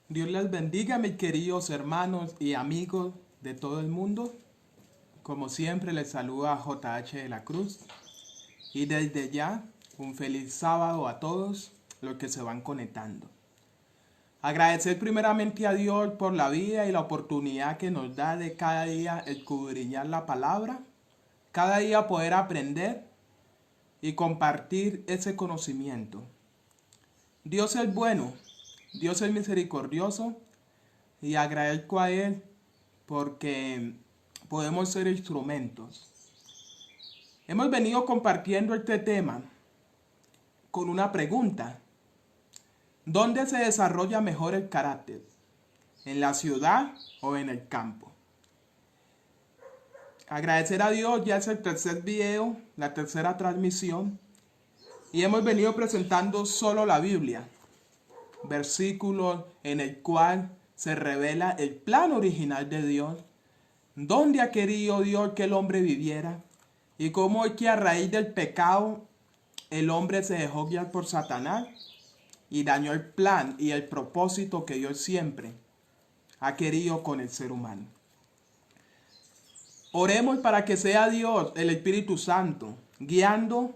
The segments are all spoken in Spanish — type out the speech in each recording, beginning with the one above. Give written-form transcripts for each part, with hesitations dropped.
Dios les bendiga, mis queridos hermanos y amigos de todo el mundo. Como siempre, les saluda JH de la Cruz. Y desde ya, un feliz sábado a todos los que se van conectando. Agradecer primeramente a Dios por la vida y la oportunidad que nos da de cada día escudriñar la palabra, cada día poder aprender y compartir ese conocimiento. Dios es bueno, Dios es misericordioso y agradezco a Él porque podemos ser instrumentos. Hemos venido compartiendo este tema con una pregunta. ¿Dónde se desarrolla mejor el carácter? ¿En la ciudad o en el campo? Agradecer a Dios, ya es el tercer video, la tercera transmisión, y hemos venido presentando solo la Biblia, versículos en el cual se revela el plan original de Dios, dónde ha querido Dios que el hombre viviera y cómo es que a raíz del pecado el hombre se dejó guiar por Satanás y dañó el plan y el propósito que Dios siempre ha querido con el ser humano. Oremos para que sea Dios, el Espíritu Santo, guiando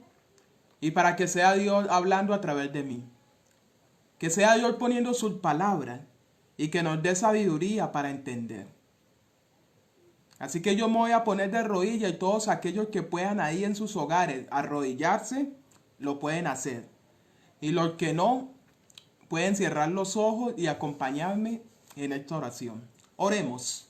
y para que sea Dios hablando a través de mí. Que sea Dios poniendo sus palabras y que nos dé sabiduría para entender. Así que yo me voy a poner de rodillas y todos aquellos que puedan ahí en sus hogares arrodillarse, lo pueden hacer. Y los que no, pueden cerrar los ojos y acompañarme en esta oración. Oremos.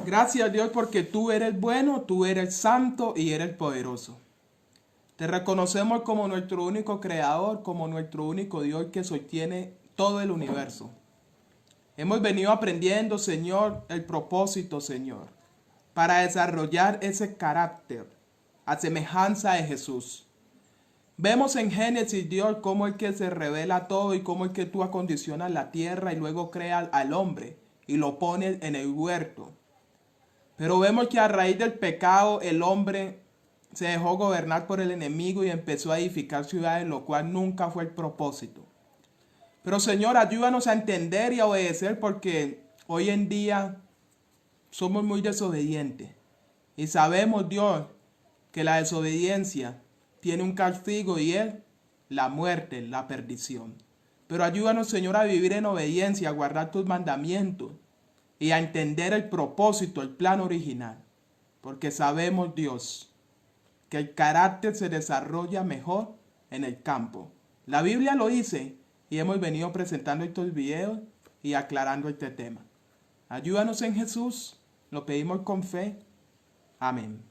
Gracias Dios porque tú eres bueno, tú eres santo y eres poderoso. Te reconocemos como nuestro único creador, como nuestro único Dios que sostiene todo el universo. Hemos venido aprendiendo, Señor, el propósito, Señor, para desarrollar ese carácter a semejanza de Jesús. Vemos en Génesis, Dios, cómo es que se revela todo y cómo es que tú acondicionas la tierra y luego creas al hombre y lo pones en el huerto. Pero vemos que a raíz del pecado el hombre se dejó gobernar por el enemigo y empezó a edificar ciudades, lo cual nunca fue el propósito. Pero Señor, ayúdanos a entender y a obedecer porque hoy en día somos muy desobedientes. Y sabemos, Dios, que la desobediencia tiene un castigo y es la muerte, la perdición. Pero ayúdanos, Señor, a vivir en obediencia, a guardar tus mandamientos y a entender el propósito, el plan original. Porque sabemos, Dios, que el carácter se desarrolla mejor en el campo. La Biblia lo dice y hemos venido presentando estos videos y aclarando este tema. Ayúdanos en Jesús, lo pedimos con fe. Amén.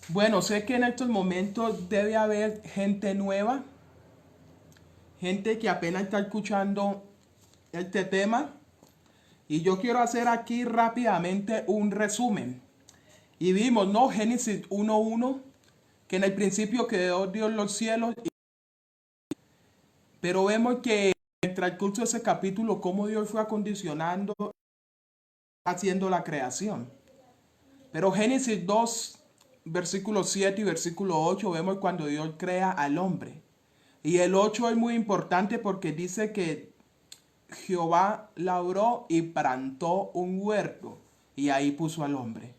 Bueno, sé que en estos momentos debe haber gente nueva, gente que apenas está escuchando este tema. Y yo quiero hacer aquí rápidamente un resumen. Y vimos, ¿no? Génesis 1:1, que en el principio creó Dios los cielos. Pero vemos que en el transcurso de ese capítulo, cómo Dios fue acondicionando, haciendo la creación. Pero Génesis 2, versículo 7 y versículo 8, vemos cuando Dios crea al hombre. Y el 8 es muy importante porque dice que Jehová labró y plantó un huerto y ahí puso al hombre.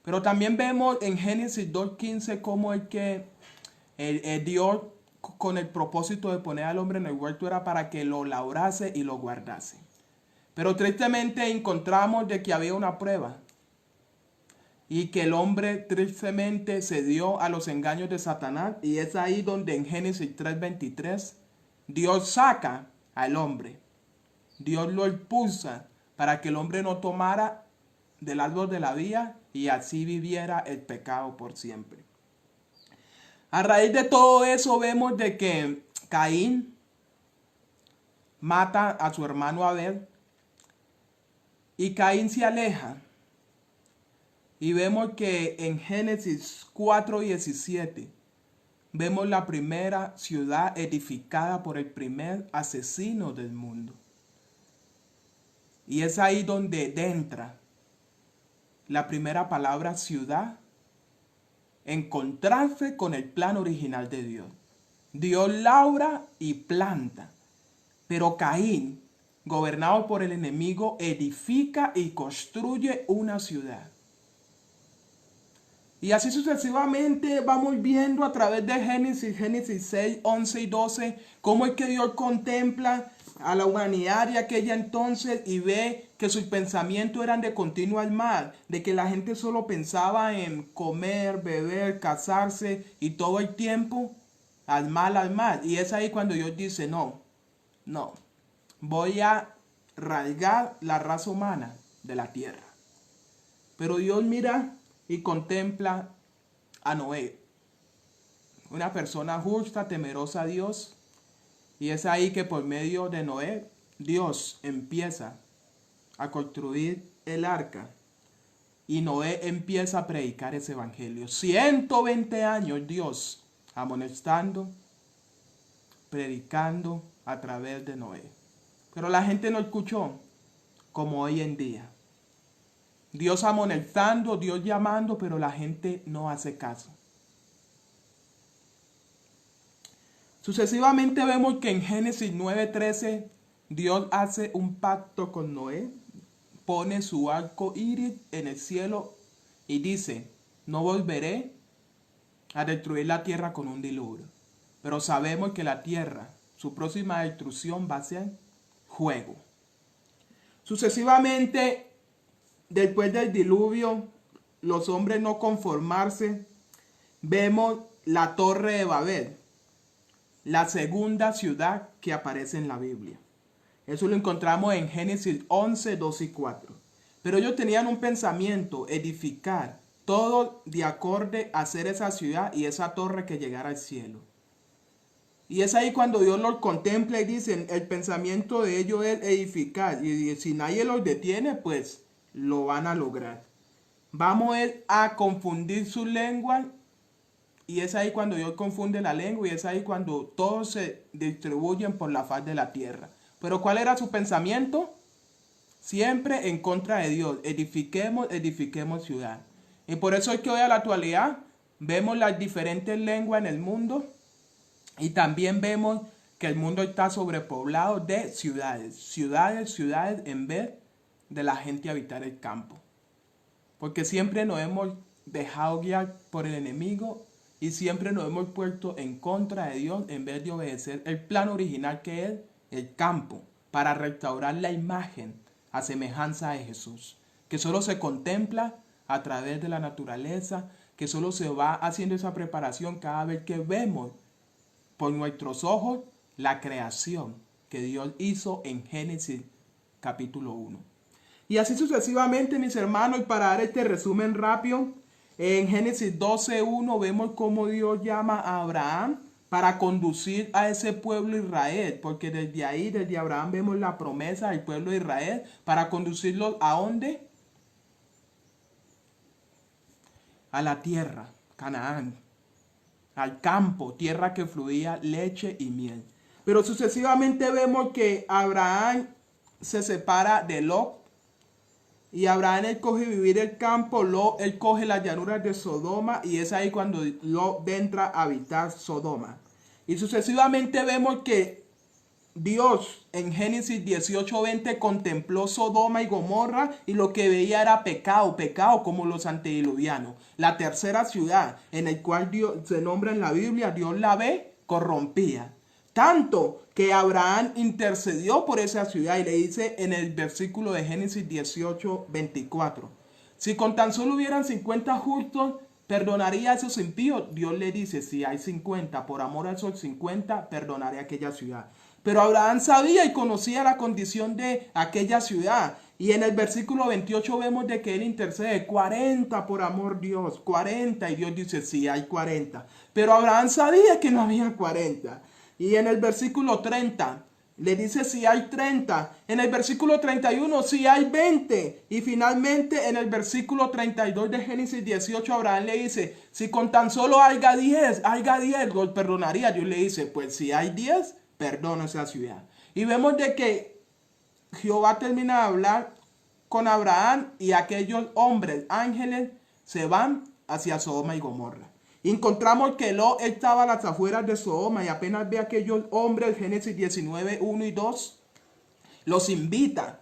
Pero también vemos en Génesis 2:15 cómo es que Dios con el propósito de poner al hombre en el huerto era para que lo labrase y lo guardase. Pero tristemente encontramos de que había una prueba y que el hombre tristemente se dio a los engaños de Satanás y es ahí donde en Génesis 3:23 Dios saca al hombre. Dios lo expulsa para que el hombre no tomara del árbol de la vida y así viviera el pecado por siempre. A raíz de todo eso vemos de que Caín mata a su hermano Abel y Caín se aleja. Y vemos que en Génesis 4:17 vemos la primera ciudad edificada por el primer asesino del mundo. Y es ahí donde entra la primera palabra ciudad encontrarse con el plan original de Dios. Dios labra y planta, pero Caín, gobernado por el enemigo, edifica y construye una ciudad. Y así sucesivamente vamos viendo a través de Génesis 6, 11 y 12, cómo es que Dios contempla a la humanidad de aquella entonces y ve que sus pensamientos eran de continuo al mal, de que la gente solo pensaba en comer, beber, casarse y todo el tiempo al mal, al mal. Y es ahí cuando Dios dice, no, voy a rasgar la raza humana de la tierra. Pero Dios mira y contempla a Noé, una persona justa, temerosa a Dios, y es ahí que por medio de Noé, Dios empieza a construir el arca, y Noé empieza a predicar ese evangelio. 120 años Dios amonestando, predicando a través de Noé. Pero la gente no escuchó, como hoy en día. Dios amonestando, Dios llamando, pero la gente no hace caso. Sucesivamente vemos que en Génesis 9:13 Dios hace un pacto con Noé, pone su arco iris en el cielo y dice, no volveré a destruir la tierra con un diluvio. Pero sabemos que la tierra, su próxima destrucción va a ser fuego. Sucesivamente, después del diluvio, los hombres no conformarse, vemos la Torre de Babel, la segunda ciudad que aparece en la Biblia. Eso lo encontramos en Génesis 11, 2 y 4. Pero ellos tenían un pensamiento, edificar todo de acorde a hacer esa ciudad y esa torre que llegara al cielo. Y es ahí cuando Dios los contempla y dice, el pensamiento de ellos es edificar. Y si nadie los detiene, pues lo van a lograr. Vamos a confundir su lengua. Y es ahí cuando Dios confunde la lengua y es ahí cuando todos se distribuyen por la faz de la tierra. Pero ¿cuál era su pensamiento? Siempre en contra de Dios. Edifiquemos ciudad. Y por eso es que hoy a la actualidad vemos las diferentes lenguas en el mundo y también vemos que el mundo está sobrepoblado de ciudades en vez de la gente habitar el campo. Porque siempre nos hemos dejado guiar por el enemigo y siempre nos hemos puesto en contra de Dios en vez de obedecer el plan original que es el campo, para restaurar la imagen a semejanza de Jesús, que solo se contempla a través de la naturaleza, que solo se va haciendo esa preparación cada vez que vemos por nuestros ojos la creación que Dios hizo en Génesis capítulo 1. Y así sucesivamente, mis hermanos, y para dar este resumen rápido, en Génesis 12:1 vemos cómo Dios llama a Abraham para conducir a ese pueblo Israel, porque desde ahí, desde Abraham, vemos la promesa del pueblo de Israel para conducirlos ¿a dónde? A la tierra, Canaán, al campo, tierra que fluía leche y miel. Pero sucesivamente vemos que Abraham se separa de Lot. Y Abraham escoge vivir el campo, Lot escoge las llanuras de Sodoma y es ahí cuando Lot entra a habitar Sodoma. Y sucesivamente vemos que Dios en Génesis 18:20 contempló Sodoma y Gomorra y lo que veía era pecado como los antediluvianos. La tercera ciudad en la cual Dios se nombra en la Biblia, Dios la ve corrompida. Tanto que Abraham intercedió por esa ciudad y le dice en el versículo de Génesis 18:24. Si con tan solo hubieran 50 justos, perdonaría a esos impíos. Dios le dice, si hay 50, por amor a esos 50, perdonaré aquella ciudad. Pero Abraham sabía y conocía la condición de aquella ciudad. Y en el versículo 28 vemos de que él intercede 40 por amor Dios, 40. Y Dios dice, sí, hay 40. Pero Abraham sabía que no había 40. Y en el versículo 30 le dice si hay 30. En el versículo 31 si hay 20. Y finalmente en el versículo 32 de Génesis 18 Abraham le dice, si con tan solo haya 10, Dios perdonaría. Dios le dice, pues si hay 10, perdono esa ciudad. Y vemos de que Jehová termina de hablar con Abraham y aquellos hombres, ángeles, se van hacia Sodoma y Gomorra. Encontramos que Lot estaba a las afueras de Sodoma y apenas ve a aquellos hombres, Génesis 19, 1 y 2, los invita,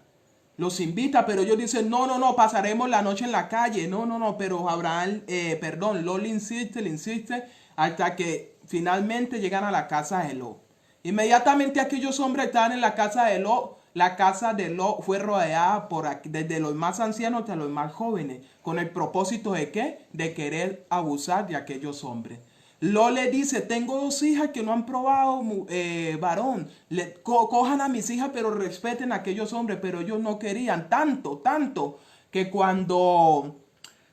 pero ellos dicen, no, pasaremos la noche en la calle, no, pero Lot le insiste, hasta que finalmente llegan a la casa de Lot. Inmediatamente aquellos hombres estaban en la casa de Lot. La casa de Lot fue rodeada desde los más ancianos hasta los más jóvenes, con el propósito de ¿qué? De querer abusar de aquellos hombres. Lot le dice, tengo 2 hijas que no han probado varón. Cojan a mis hijas, pero respeten a aquellos hombres. Pero ellos no querían tanto, que cuando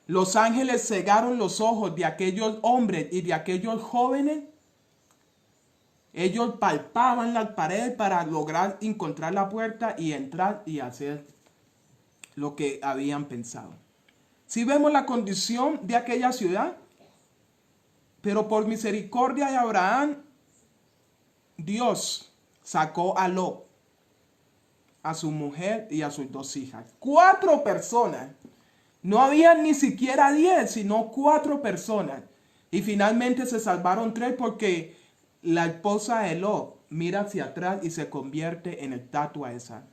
los ángeles cegaron los ojos de aquellos hombres y de aquellos jóvenes, ellos palpaban las paredes para lograr encontrar la puerta y entrar y hacer lo que habían pensado. Si vemos la condición de aquella ciudad, pero por misericordia de Abraham, Dios sacó a Lot, a su mujer y a sus 2 hijas. 4 personas. No había ni siquiera 10, sino 4 personas. Y finalmente se salvaron 3 porque la esposa de Lot mira hacia atrás y se convierte en estatua de sal.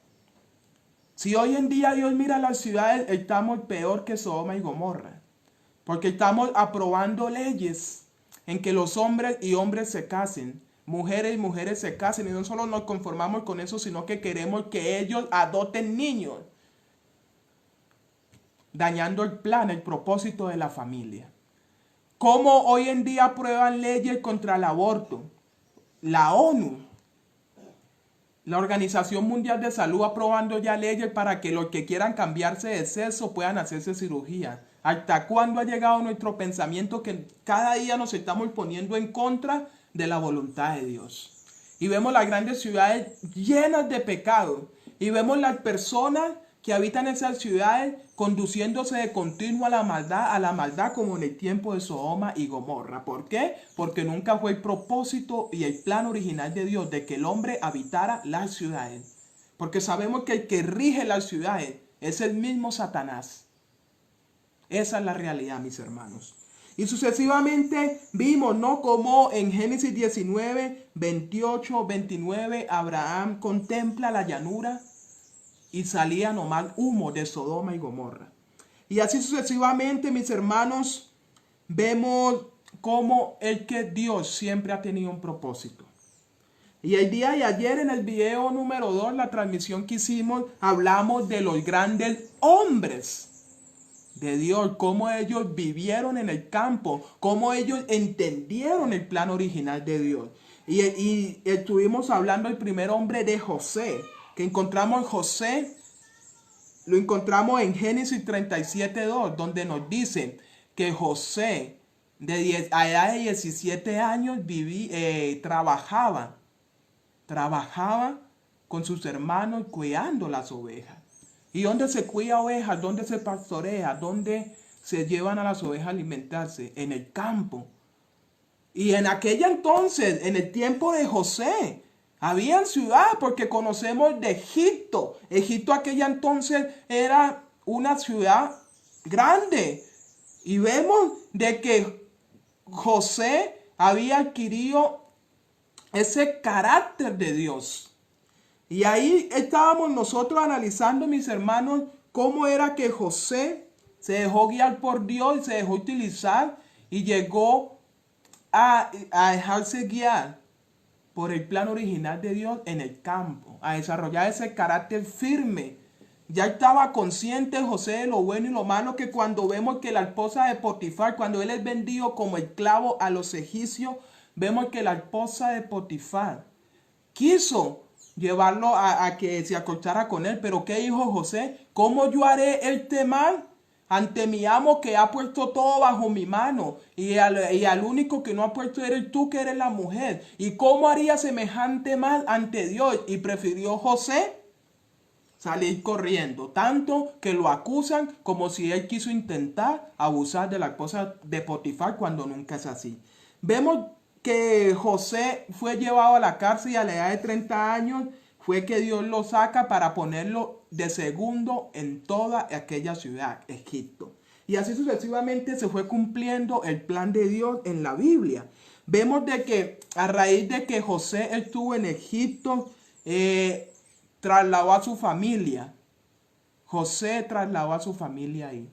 Si hoy en día Dios mira las ciudades, estamos peor que Sodoma y Gomorra. Porque estamos aprobando leyes en que los hombres y hombres se casen, mujeres y mujeres se casen, y no solo nos conformamos con eso, sino que queremos que ellos adopten niños, dañando el plan, el propósito de la familia. ¿Cómo hoy en día aprueban leyes contra el aborto? La ONU, la Organización Mundial de Salud, aprobando ya leyes para que los que quieran cambiarse de sexo puedan hacerse cirugía. ¿Hasta cuándo ha llegado nuestro pensamiento que cada día nos estamos poniendo en contra de la voluntad de Dios? Y vemos las grandes ciudades llenas de pecado. Y vemos las personas que habitan esas ciudades conduciéndose de continuo a la maldad como en el tiempo de Sodoma y Gomorra. ¿Por qué? Porque nunca fue el propósito y el plan original de Dios de que el hombre habitara las ciudades. Porque sabemos que el que rige las ciudades es el mismo Satanás. Esa es la realidad, mis hermanos. Y sucesivamente vimos, ¿no?, como en Génesis 19, 28, 29, Abraham contempla la llanura y salía nomás humo de Sodoma y Gomorra. Y así sucesivamente, mis hermanos, vemos cómo es que Dios siempre ha tenido un propósito. Y el día de ayer en el video número 2, la transmisión que hicimos, hablamos de los grandes hombres de Dios, cómo ellos vivieron en el campo, cómo ellos entendieron el plan original de Dios. Y estuvimos hablando del primer hombre de José, que encontramos José, lo encontramos en Génesis 37:2, donde nos dice que José, a edad de 17 años, trabajaba con sus hermanos cuidando las ovejas. ¿Y dónde se cuida ovejas? ¿Dónde se pastorea? ¿Dónde se llevan a las ovejas a alimentarse? En el campo. Y en aquella entonces, en el tiempo de José, había ciudad, porque conocemos de Egipto. Egipto aquella entonces era una ciudad grande. Y vemos de que José había adquirido ese carácter de Dios. Y ahí estábamos nosotros analizando, mis hermanos, cómo era que José se dejó guiar por Dios y se dejó utilizar y llegó a dejarse guiar por el plan original de Dios en el campo, a desarrollar ese carácter firme. Ya estaba consciente José de lo bueno y lo malo, que cuando vemos que la esposa de Potifar, cuando él es vendido como esclavo a los egipcios, vemos que la esposa de Potifar quiso llevarlo a que se acostara con él. Pero ¿qué dijo José? ¿Cómo yo haré este mal ante mi amo, que ha puesto todo bajo mi mano? Y al único que no ha puesto eres tú, que eres la mujer. ¿Y cómo haría semejante mal ante Dios? Y prefirió José salir corriendo, tanto que lo acusan como si él quiso intentar abusar de la esposa de Potifar, cuando nunca es así. Vemos que José fue llevado a la cárcel y a la edad de 30 años fue que Dios lo saca para ponerlo de segundo en toda aquella ciudad, Egipto. Y así sucesivamente se fue cumpliendo el plan de Dios en la Biblia. Vemos de que a raíz de que José estuvo en Egipto, trasladó a su familia. José trasladó a su familia ahí.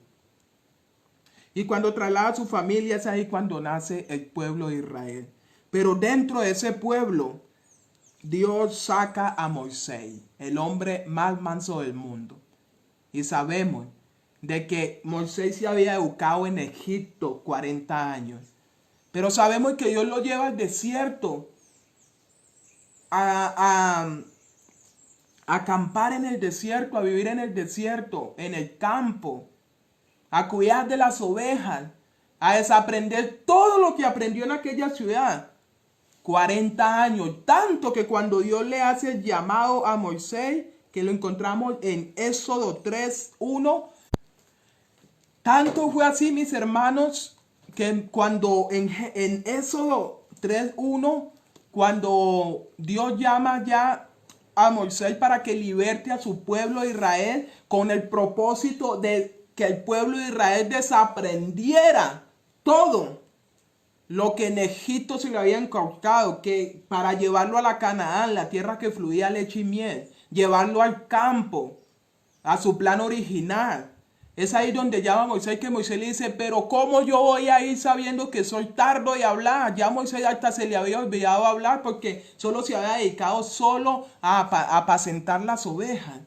Y cuando traslada a su familia es ahí cuando nace el pueblo de Israel. Pero dentro de ese pueblo, Dios saca a Moisés, el hombre más manso del mundo. Y sabemos de que Moisés se había educado en Egipto 40 años. Pero sabemos que Dios lo lleva al desierto a acampar en el desierto, a vivir en el desierto, en el campo, a cuidar de las ovejas, a desaprender todo lo que aprendió en aquella ciudad. 40 años, tanto que cuando Dios le hace el llamado a Moisés, que lo encontramos en Éxodo 3:1, tanto fue así, mis hermanos, que cuando en Éxodo 3:1, cuando Dios llama ya a Moisés para que liberte a su pueblo de Israel con el propósito de que el pueblo de Israel desaprendiera todo lo que en Egipto se le había incautado, que para llevarlo a la Canaán, la tierra que fluía leche y miel, llevarlo al campo, a su plan original. Es ahí donde llama a Moisés, que Moisés le dice, pero ¿cómo yo voy a ir sabiendo que soy tardo de hablar? Ya Moisés hasta se le había olvidado hablar porque solo se había dedicado solo a apacentar las ovejas.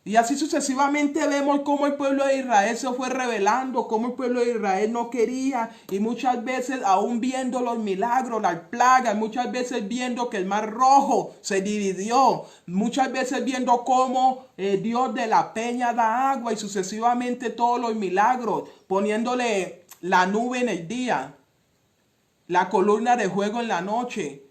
Y así sucesivamente vemos cómo el pueblo de Israel se fue rebelando, cómo el pueblo de Israel no quería, y muchas veces aún viendo los milagros, las plagas, muchas veces viendo que el mar rojo se dividió, muchas veces viendo cómo Dios de la peña da agua, y sucesivamente todos los milagros, poniéndole la nube en el día, la columna de fuego en la noche,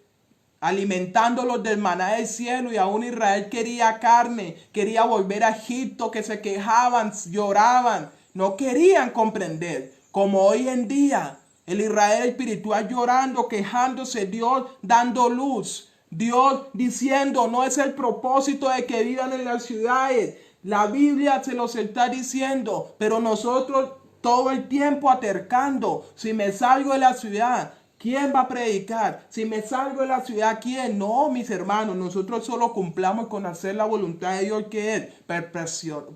alimentándolos del maná del cielo, y aún Israel quería carne, quería volver a Egipto, que se quejaban, lloraban, no querían comprender, como hoy en día, el Israel espiritual llorando, quejándose, Dios dando luz, Dios diciendo, no es el propósito de que vivan en las ciudades, la Biblia se los está diciendo, pero nosotros todo el tiempo atercando, si me salgo de la ciudad, ¿quién va a predicar? Si me salgo de la ciudad, ¿quién? No, mis hermanos, nosotros solo cumplamos con hacer la voluntad de Dios, que es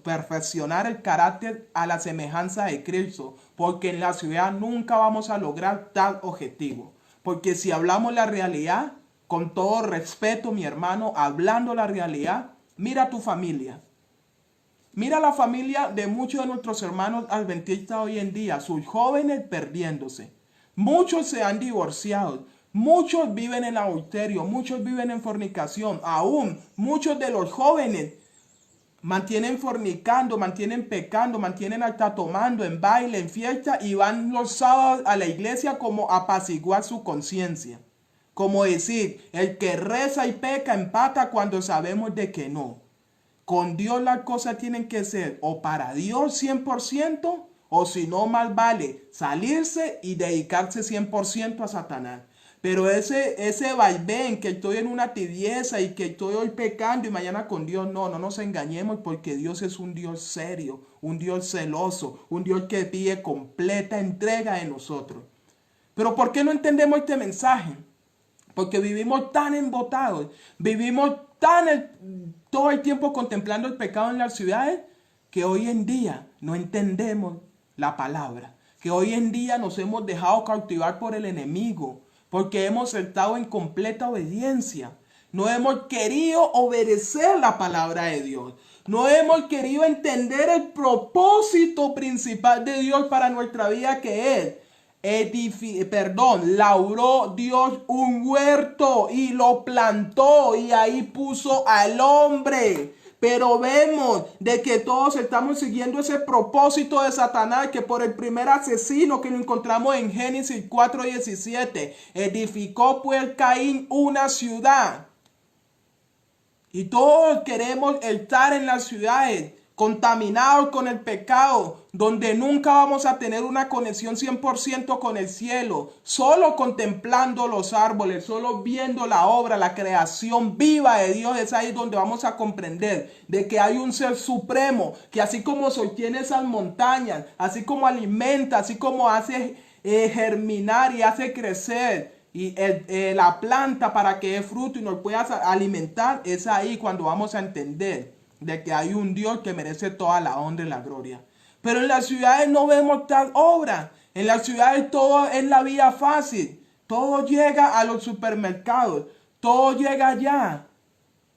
perfeccionar el carácter a la semejanza de Cristo, porque en la ciudad nunca vamos a lograr tal objetivo. Porque si hablamos la realidad, con todo respeto, mi hermano, hablando la realidad, mira tu familia. Mira la familia de muchos de nuestros hermanos adventistas hoy en día, sus jóvenes perdiéndose. Muchos se han divorciado, muchos viven en adulterio, muchos viven en fornicación. Aún muchos de los jóvenes mantienen fornicando, mantienen pecando, mantienen hasta tomando en baile, en fiesta, y van los sábados a la iglesia como a apaciguar su conciencia. Como decir, el que reza y peca empata cuando sabemos de que no. Con Dios las cosas tienen que ser o para Dios 100%, o si no, más vale salirse y dedicarse 100% a Satanás. Pero ese vaivén, que estoy en una tibieza y que estoy hoy pecando y mañana con Dios, no nos engañemos, porque Dios es un Dios serio, un Dios celoso, un Dios que pide completa entrega de nosotros. Pero ¿por qué no entendemos este mensaje? Porque vivimos tan embotados, vivimos todo el tiempo contemplando el pecado en las ciudades, que hoy en día no entendemos la palabra, que hoy en día nos hemos dejado cautivar por el enemigo, porque hemos estado en completa obediencia. No hemos querido obedecer la palabra de Dios. No hemos querido entender el propósito principal de Dios para nuestra vida, que es labró Dios un huerto y lo plantó, y ahí puso al hombre. Pero vemos de que todos estamos siguiendo ese propósito de Satanás, que por el primer asesino que lo encontramos en Génesis 4:17, edificó pues Caín una ciudad. Y todos queremos estar en las ciudades, contaminados con el pecado, donde nunca vamos a tener una conexión 100% con el cielo, solo contemplando los árboles, solo viendo la obra, la creación viva de Dios. Es ahí donde vamos a comprender de que hay un ser supremo, que así como sostiene esas montañas, así como alimenta, así como hace germinar y hace crecer y la planta para que dé fruto y nos pueda alimentar, es ahí cuando vamos a entender de que hay un Dios que merece toda la honra y la gloria. Pero en las ciudades no vemos tal obra. En las ciudades todo es la vía fácil. Todo llega a los supermercados. Todo llega allá.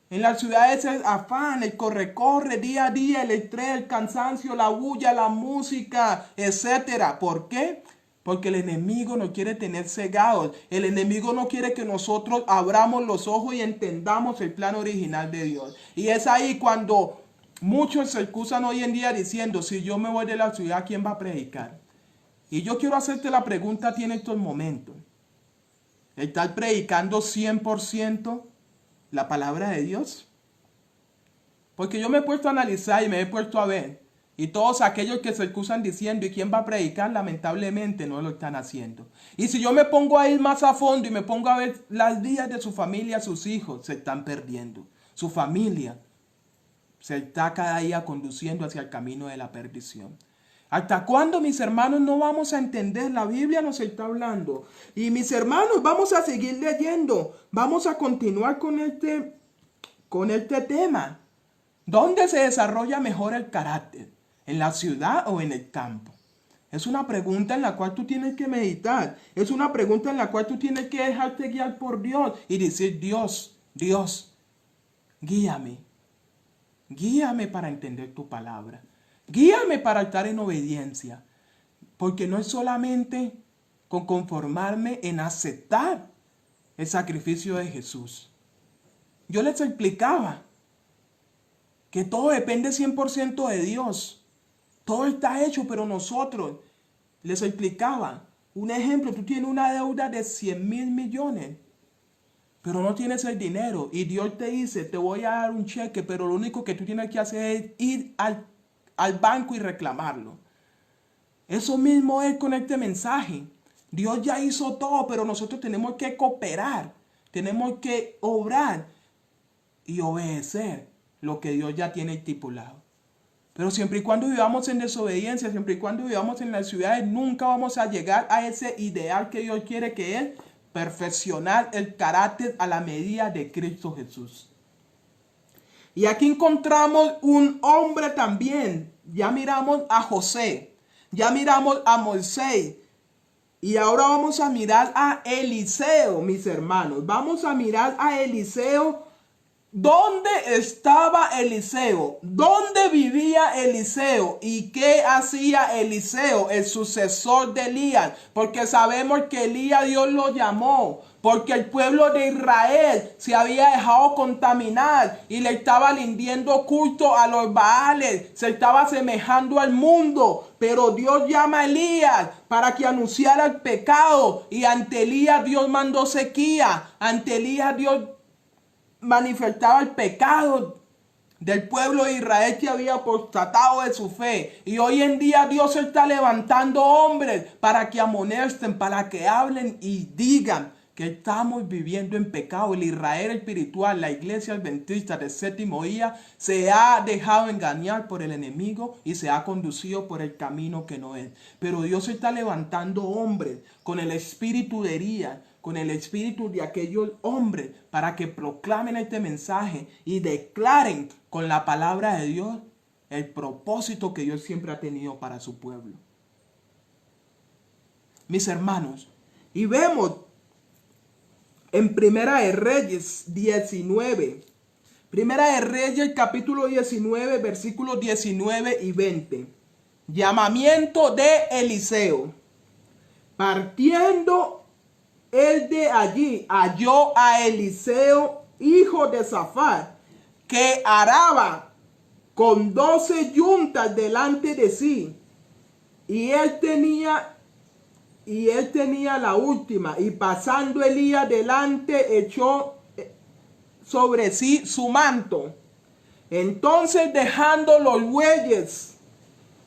En las ciudades es afán, el corre-corre, día a día, el estrés, el cansancio, la bulla, la música, etcétera. ¿Por qué? Porque el enemigo nos quiere tener cegados. El enemigo no quiere que nosotros abramos los ojos y entendamos el plan original de Dios. Y es ahí cuando muchos se excusan hoy en día diciendo, si yo me voy de la ciudad, ¿quién va a predicar? Y yo quiero hacerte la pregunta a ti en estos momentos. ¿Estás predicando 100% la palabra de Dios? Porque yo me he puesto a analizar y me he puesto a ver. Y todos aquellos que se excusan diciendo, ¿y quién va a predicar? Lamentablemente no lo están haciendo. Y si yo me pongo a ir más a fondo y me pongo a ver las vidas de su familia, sus hijos se están perdiendo. Su familia se está cada día conduciendo hacia el camino de la perdición. ¿Hasta cuándo, mis hermanos, no vamos a entender? La Biblia nos está hablando. Y mis hermanos, vamos a seguir leyendo. Vamos a continuar con este tema. ¿Dónde se desarrolla mejor el carácter? ¿En la ciudad o en el campo? Es una pregunta en la cual tú tienes que meditar. Es una pregunta en la cual tú tienes que dejarte guiar por Dios y decir, Dios, guíame. Guíame para entender tu palabra. Guíame para estar en obediencia. Porque no es solamente con conformarme en aceptar el sacrificio de Jesús. Yo les explicaba que todo depende 100% de Dios. Todo está hecho, pero nosotros, les explicaba, un ejemplo, tú tienes una deuda de 100,000 millones, pero no tienes el dinero y Dios te dice, te voy a dar un cheque, pero lo único que tú tienes que hacer es ir al banco y reclamarlo. Eso mismo es con este mensaje. Dios ya hizo todo, pero nosotros tenemos que cooperar, tenemos que obrar y obedecer lo que Dios ya tiene estipulado. Pero siempre y cuando vivamos en desobediencia, siempre y cuando vivamos en las ciudades, nunca vamos a llegar a ese ideal que Dios quiere, que es perfeccionar el carácter a la medida de Cristo Jesús. Y aquí encontramos un hombre también. Ya miramos a José, ya miramos a Moisés. Y ahora vamos a mirar a Eliseo, mis hermanos. Vamos a mirar a Eliseo. ¿Dónde estaba Eliseo? ¿Dónde vivía Eliseo? ¿Y qué hacía Eliseo, el sucesor de Elías? Porque sabemos que Elías Dios lo llamó. Porque el pueblo de Israel se había dejado contaminar y le estaba rindiendo culto a los Baales. Se estaba asemejando al mundo. Pero Dios llama a Elías para que anunciara el pecado. Y ante Elías Dios mandó sequía. Ante Elías Dios manifestaba el pecado del pueblo de Israel que había apostatado de su fe. Y hoy en día Dios está levantando hombres para que amonesten, para que hablen y digan que estamos viviendo en pecado. El Israel espiritual, la iglesia adventista del séptimo día, se ha dejado engañar por el enemigo y se ha conducido por el camino que no es. Pero Dios está levantando hombres con el espíritu de Elías, con el espíritu de aquellos hombres, para que proclamen este mensaje y declaren con la palabra de Dios el propósito que Dios siempre ha tenido para su pueblo. Mis hermanos, y vemos en Primera de Reyes 19, Primera de Reyes capítulo 19, versículos 19 y 20. Llamamiento de Eliseo. Partiendo él de allí, halló a Eliseo, hijo de Safat, que araba con 12 yuntas delante de sí, y él tenía la última, y pasando Elías delante, echó sobre sí su manto, Entonces, dejando los bueyes,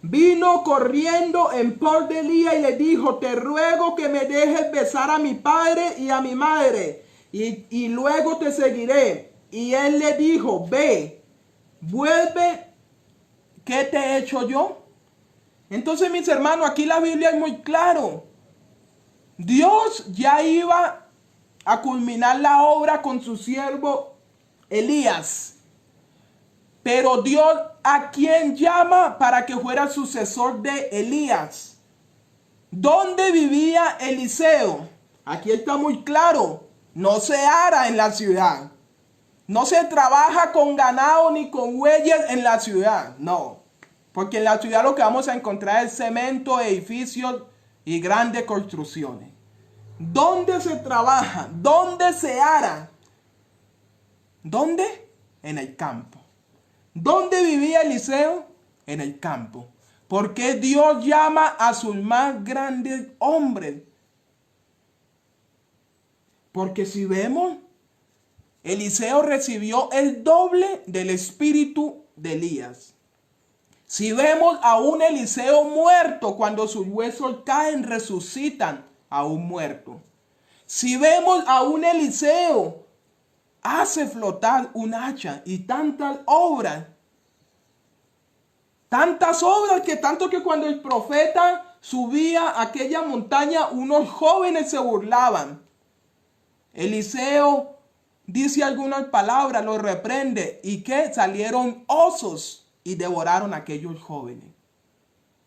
vino corriendo en pos de Elías y le dijo: te ruego que me dejes besar a mi padre y a mi madre, y luego te seguiré. Y él le dijo: ve, vuelve, ¿qué te he hecho yo? Entonces, mis hermanos, aquí la Biblia es muy claro. Dios ya iba a culminar la obra con su siervo Elías. Pero Dios, ¿a quién llama para que fuera sucesor de Elías? ¿Dónde vivía Eliseo? Aquí está muy claro. No se ara en la ciudad. No se trabaja con ganado ni con bueyes en la ciudad. No. Porque en la ciudad lo que vamos a encontrar es cemento, edificios y grandes construcciones. ¿Dónde se trabaja? ¿Dónde se ara? ¿Dónde? En el campo. ¿Dónde vivía Eliseo? En el campo. Porque Dios llama a sus más grandes hombres. Porque si vemos, Eliseo recibió el doble del espíritu de Elías. Si vemos a un Eliseo muerto, cuando sus huesos caen, resucitan a un muerto. Si vemos a un Eliseo, hace flotar un hacha y tantas obras que tanto que cuando el profeta subía a aquella montaña, unos jóvenes se burlaban. Eliseo dice algunas palabras, los reprende, y que salieron osos y devoraron a aquellos jóvenes.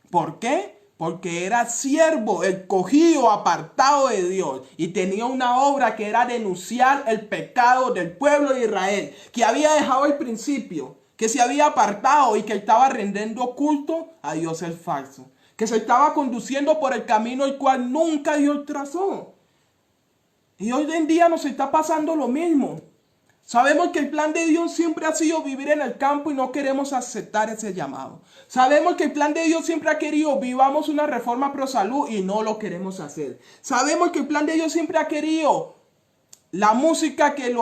¿Por qué? Porque era siervo, escogido, apartado de Dios, y tenía una obra que era denunciar el pecado del pueblo de Israel, que había dejado el principio, que se había apartado y que estaba rendiendo culto a Dios el falso, que se estaba conduciendo por el camino el cual nunca Dios trazó. Y hoy en día nos está pasando lo mismo. Sabemos que el plan de Dios siempre ha sido vivir en el campo y no queremos aceptar ese llamado. Sabemos que el plan de Dios siempre ha querido vivamos una reforma pro salud y no lo queremos hacer. Sabemos que el plan de Dios siempre ha querido la música que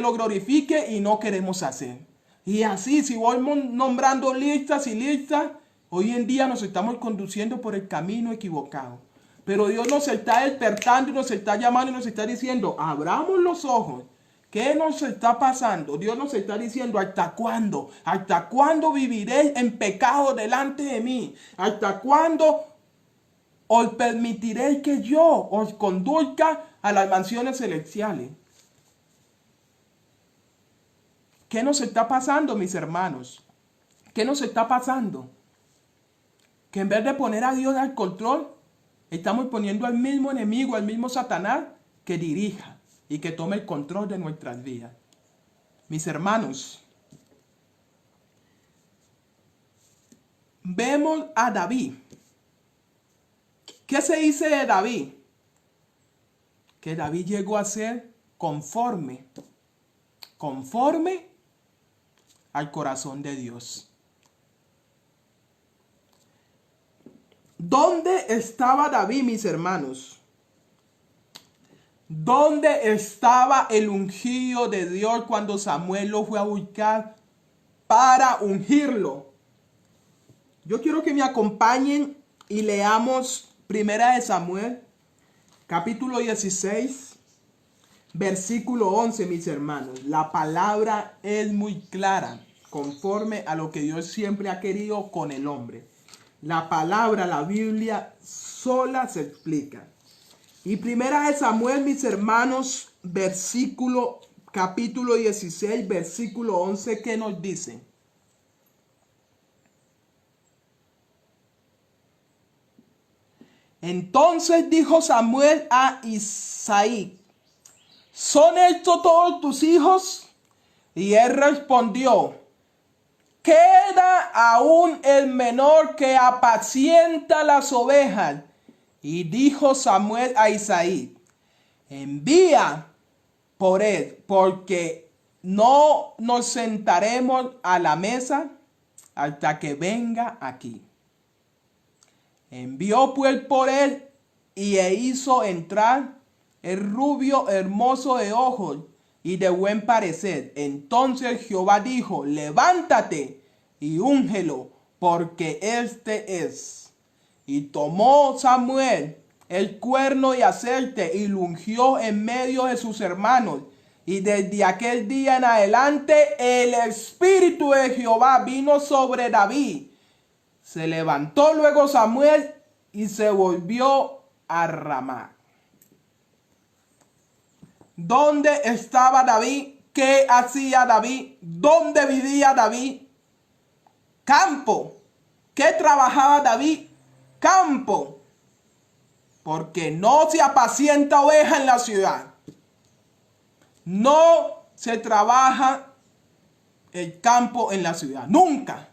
lo glorifique y no queremos hacer. Y así, si voy nombrando listas y listas, hoy en día nos estamos conduciendo por el camino equivocado. Pero Dios nos está despertando y nos está llamando y nos está diciendo: abramos los ojos. ¿Qué nos está pasando? Dios nos está diciendo: ¿hasta cuándo? ¿Hasta cuándo viviréis en pecado delante de mí? ¿Hasta cuándo os permitiréis que yo os conduzca a las mansiones celestiales? ¿Qué nos está pasando, mis hermanos? ¿Qué nos está pasando? Que en vez de poner a Dios al control, estamos poniendo al mismo enemigo, al mismo Satanás, que dirija y que tome el control de nuestras vidas. Mis hermanos, vemos a David. ¿Qué se dice de David? Que David llegó a ser conforme al corazón de Dios. ¿Dónde estaba David, mis hermanos? ¿Dónde estaba el ungido de Dios cuando Samuel lo fue a buscar para ungirlo? Yo quiero que me acompañen y leamos Primera de Samuel, capítulo 16, versículo 11, mis hermanos. La palabra es muy clara, conforme a lo que Dios siempre ha querido con el hombre. La palabra, la Biblia, sola se explica. Y Primera de Samuel, mis hermanos, capítulo 16, versículo 11, ¿qué nos dice? Entonces dijo Samuel a Isaí: ¿son estos todos tus hijos? Y él respondió: queda aún el menor que apacienta las ovejas. Y dijo Samuel a Isaí: envía por él, porque no nos sentaremos a la mesa hasta que venga aquí. Envió pues por él y hizo entrar el rubio hermoso de ojos, y de buen parecer. Entonces Jehová dijo, levántate y úngelo, porque este es. Y tomó Samuel el cuerno de aceite y lo ungió en medio de sus hermanos. Y desde aquel día en adelante el Espíritu de Jehová vino sobre David. Se levantó luego Samuel y se volvió a Ramá. ¿Dónde estaba David? ¿Qué hacía David? ¿Dónde vivía David? Campo. ¿Qué trabajaba David? Campo. Porque no se apacienta oveja en la ciudad. No se trabaja el campo en la ciudad. Nunca.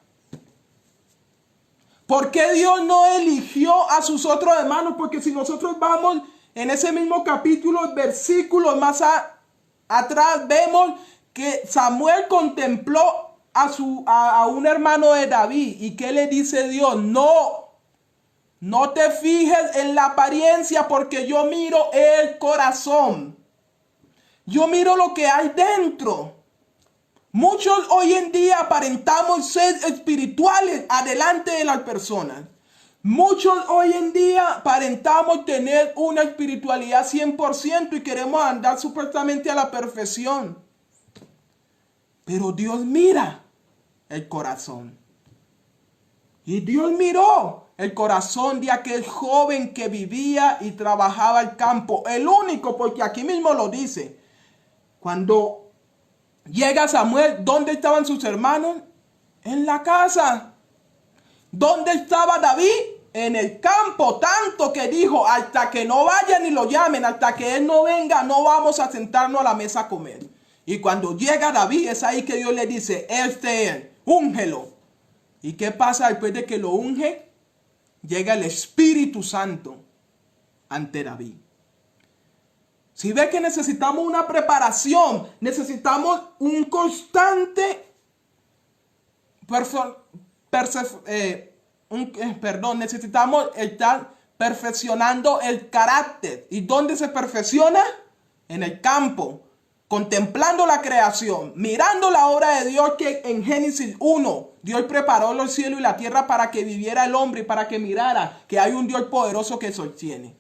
¿Por qué Dios no eligió a sus otros hermanos? Porque si nosotros vamos en ese mismo capítulo, versículos más atrás, vemos que Samuel contempló a un hermano de David. ¿Y qué le dice Dios? No te fijes en la apariencia, porque yo miro el corazón. Yo miro lo que hay dentro. Muchos hoy en día aparentamos ser espirituales adelante de las personas. Muchos hoy en día aparentamos tener una espiritualidad 100% y queremos andar supuestamente a la perfección. Pero Dios mira el corazón. Y Dios miró el corazón de aquel joven que vivía y trabajaba el campo. El único, porque aquí mismo lo dice. Cuando llega Samuel, ¿dónde estaban sus hermanos? En la casa. ¿Dónde estaba David? En el campo. Tanto que dijo, hasta que no vayan y lo llamen, hasta que él no venga, no vamos a sentarnos a la mesa a comer. Y cuando llega David, es ahí que Dios le dice, este es, úngelo. ¿Y qué pasa después de que lo unge? Llega el Espíritu Santo ante David. Si ve que necesitamos una preparación, necesitamos un constante, necesitamos estar perfeccionando el carácter. ¿Y dónde se perfecciona? En el campo, contemplando la creación, mirando la obra de Dios, que en Génesis 1, Dios preparó los cielos y la tierra para que viviera el hombre y para que mirara que hay un Dios poderoso que sostiene.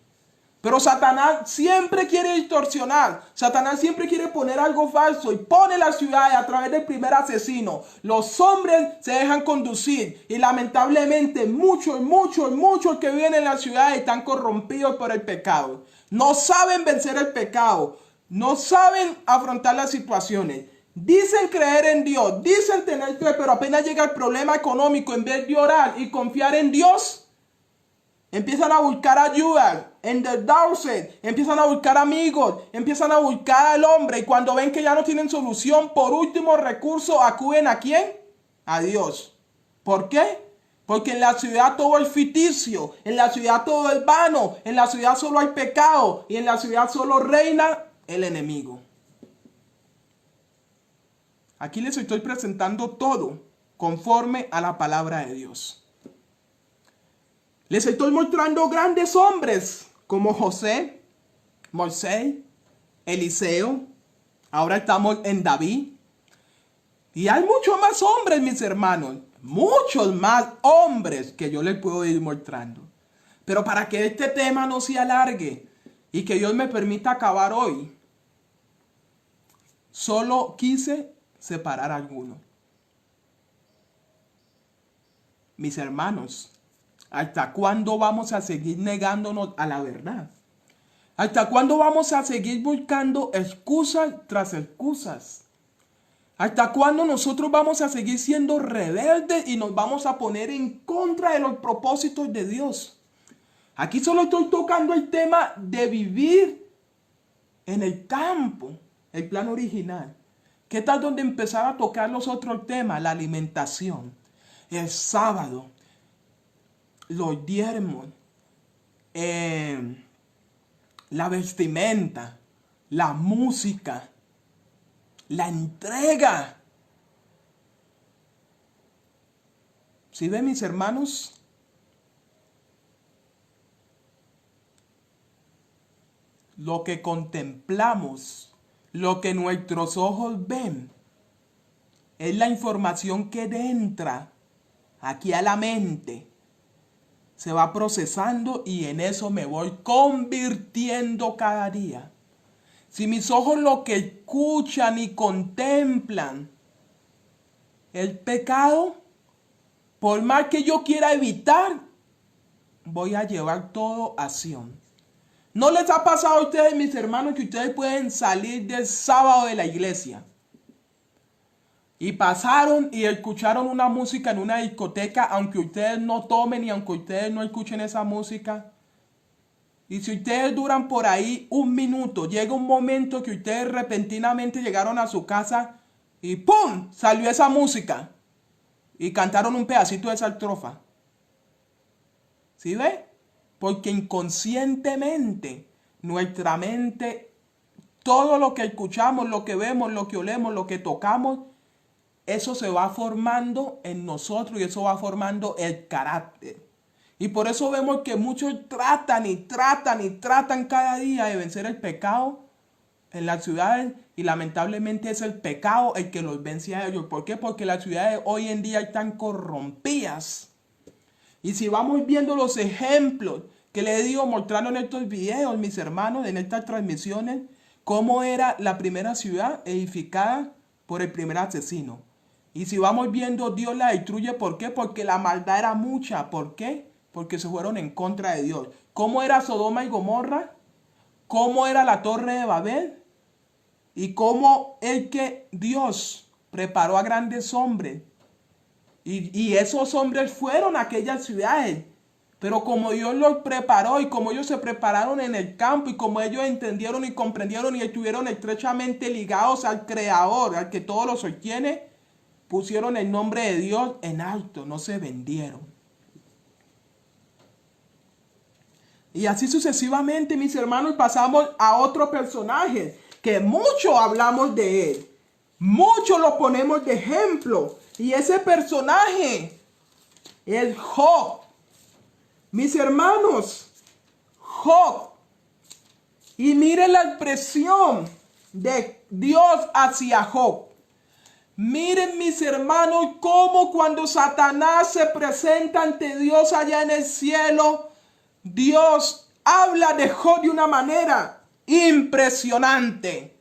Pero Satanás siempre quiere distorsionar. Satanás siempre quiere poner algo falso y pone la ciudad a través del primer asesino. Los hombres se dejan conducir y lamentablemente muchos que viven en la ciudad están corrompidos por el pecado. No saben vencer el pecado. No saben afrontar las situaciones. Dicen creer en Dios, dicen tener fe, pero apenas llega el problema económico, en vez de orar y confiar en Dios, empiezan a buscar ayuda, endeudarse, empiezan a buscar amigos, empiezan a buscar al hombre, y cuando ven que ya no tienen solución, por último recurso acuden ¿a quién? A Dios. ¿Por qué? Porque en la ciudad todo es ficticio, en la ciudad todo es vano, en la ciudad solo hay pecado y en la ciudad solo reina el enemigo. Aquí les estoy presentando todo conforme a la palabra de Dios. Les estoy mostrando grandes hombres como José, Moisés, Eliseo. Ahora estamos en David. Y hay muchos más hombres, mis hermanos. Muchos más hombres que yo les puedo ir mostrando. Pero para que este tema no se alargue y que Dios me permita acabar hoy, solo quise separar algunos. Mis hermanos, ¿hasta cuándo vamos a seguir negándonos a la verdad? ¿Hasta cuándo vamos a seguir buscando excusas tras excusas? ¿Hasta cuándo nosotros vamos a seguir siendo rebeldes y nos vamos a poner en contra de los propósitos de Dios? Aquí solo estoy tocando el tema de vivir en el campo, el plan original. ¿Qué tal donde empezar a tocar los otros temas? La alimentación, el sábado, los diezmos, la vestimenta, la música, la entrega. ¿Sí ven, mis hermanos? Lo que contemplamos Lo que nuestros ojos ven es la información que entra aquí a la mente. Se va procesando y en eso me voy convirtiendo cada día. Si mis ojos lo que escuchan y contemplan el pecado, por más que yo quiera evitar, voy a llevar todo a acción. ¿No les ha pasado a ustedes, mis hermanos, que ustedes pueden salir del sábado de la iglesia y pasaron y escucharon una música en una discoteca, aunque ustedes no tomen y aunque ustedes no escuchen esa música? Y si ustedes duran por ahí un minuto, llega un momento que ustedes repentinamente llegaron a su casa y ¡pum! Salió esa música y cantaron un pedacito de esa estrofa. ¿Sí ve? Porque inconscientemente nuestra mente, todo lo que escuchamos, lo que vemos, lo que olemos, lo que tocamos, eso se va formando en nosotros y eso va formando el carácter. Y por eso vemos que muchos tratan y tratan y tratan cada día de vencer el pecado en las ciudades y lamentablemente es el pecado el que los vence a ellos. ¿Por qué? Porque las ciudades hoy en día están corrompidas. Y si vamos viendo los ejemplos que les digo mostrando en estos videos, mis hermanos, en estas transmisiones, cómo era la primera ciudad edificada por el primer asesino. Y si vamos viendo, Dios la destruye. ¿Por qué? Porque la maldad era mucha. ¿Por qué? Porque se fueron en contra de Dios. ¿Cómo era Sodoma y Gomorra? ¿Cómo era la Torre de Babel? Y cómo el que Dios preparó a grandes hombres. Y esos hombres fueron a aquellas ciudades. Pero como Dios los preparó y como ellos se prepararon en el campo y como ellos entendieron y comprendieron y estuvieron estrechamente ligados al Creador, al que todo lo sostiene, pusieron el nombre de Dios en alto, no se vendieron. Y así sucesivamente, mis hermanos, pasamos a otro personaje que mucho hablamos de él. Mucho lo ponemos de ejemplo. Y ese personaje es Job. Mis hermanos, Job. Y miren la expresión de Dios hacia Job. Miren, mis hermanos, cómo cuando Satanás se presenta ante Dios allá en el cielo, Dios habla de Job de una manera impresionante.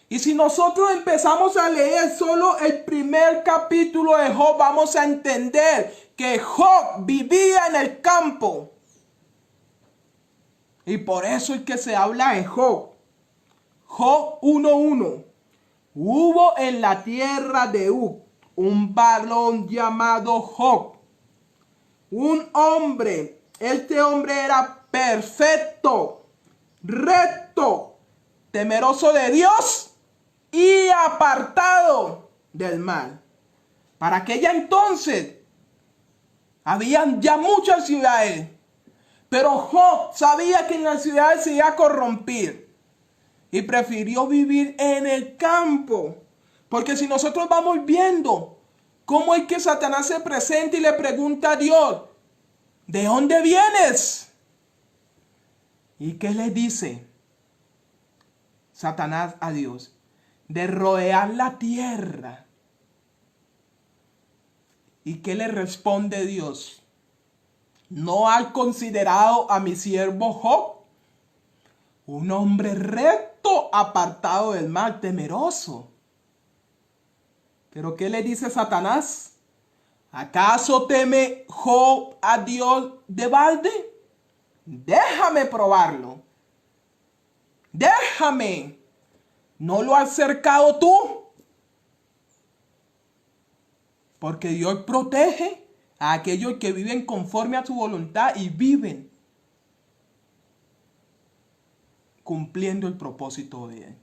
Y si nosotros empezamos a leer solo el primer capítulo de Job, vamos a entender que Job vivía en el campo. Y por eso es que se habla de Job. Job 1:1. Hubo en la tierra de Uz un varón llamado Job. Un hombre. Este hombre era perfecto, recto, temeroso de Dios y apartado del mal. Para aquella entonces habían ya muchas ciudades, pero Job sabía que en las ciudades se iba a corromper y prefirió vivir en el campo. Porque si nosotros vamos viendo cómo es que Satanás se presenta y le pregunta a Dios, ¿de dónde vienes? ¿Y qué le dice Satanás a Dios? De rodear la tierra. ¿Y qué le responde Dios? ¿No has considerado a mi siervo Job? Un hombre recto, apartado del mal, temeroso. ¿Pero qué le dice Satanás? ¿Acaso teme Job a Dios de balde? Déjame probarlo. Déjame. ¿No lo has cercado tú? Porque Dios protege a aquellos que viven conforme a su voluntad y viven cumpliendo el propósito de Él.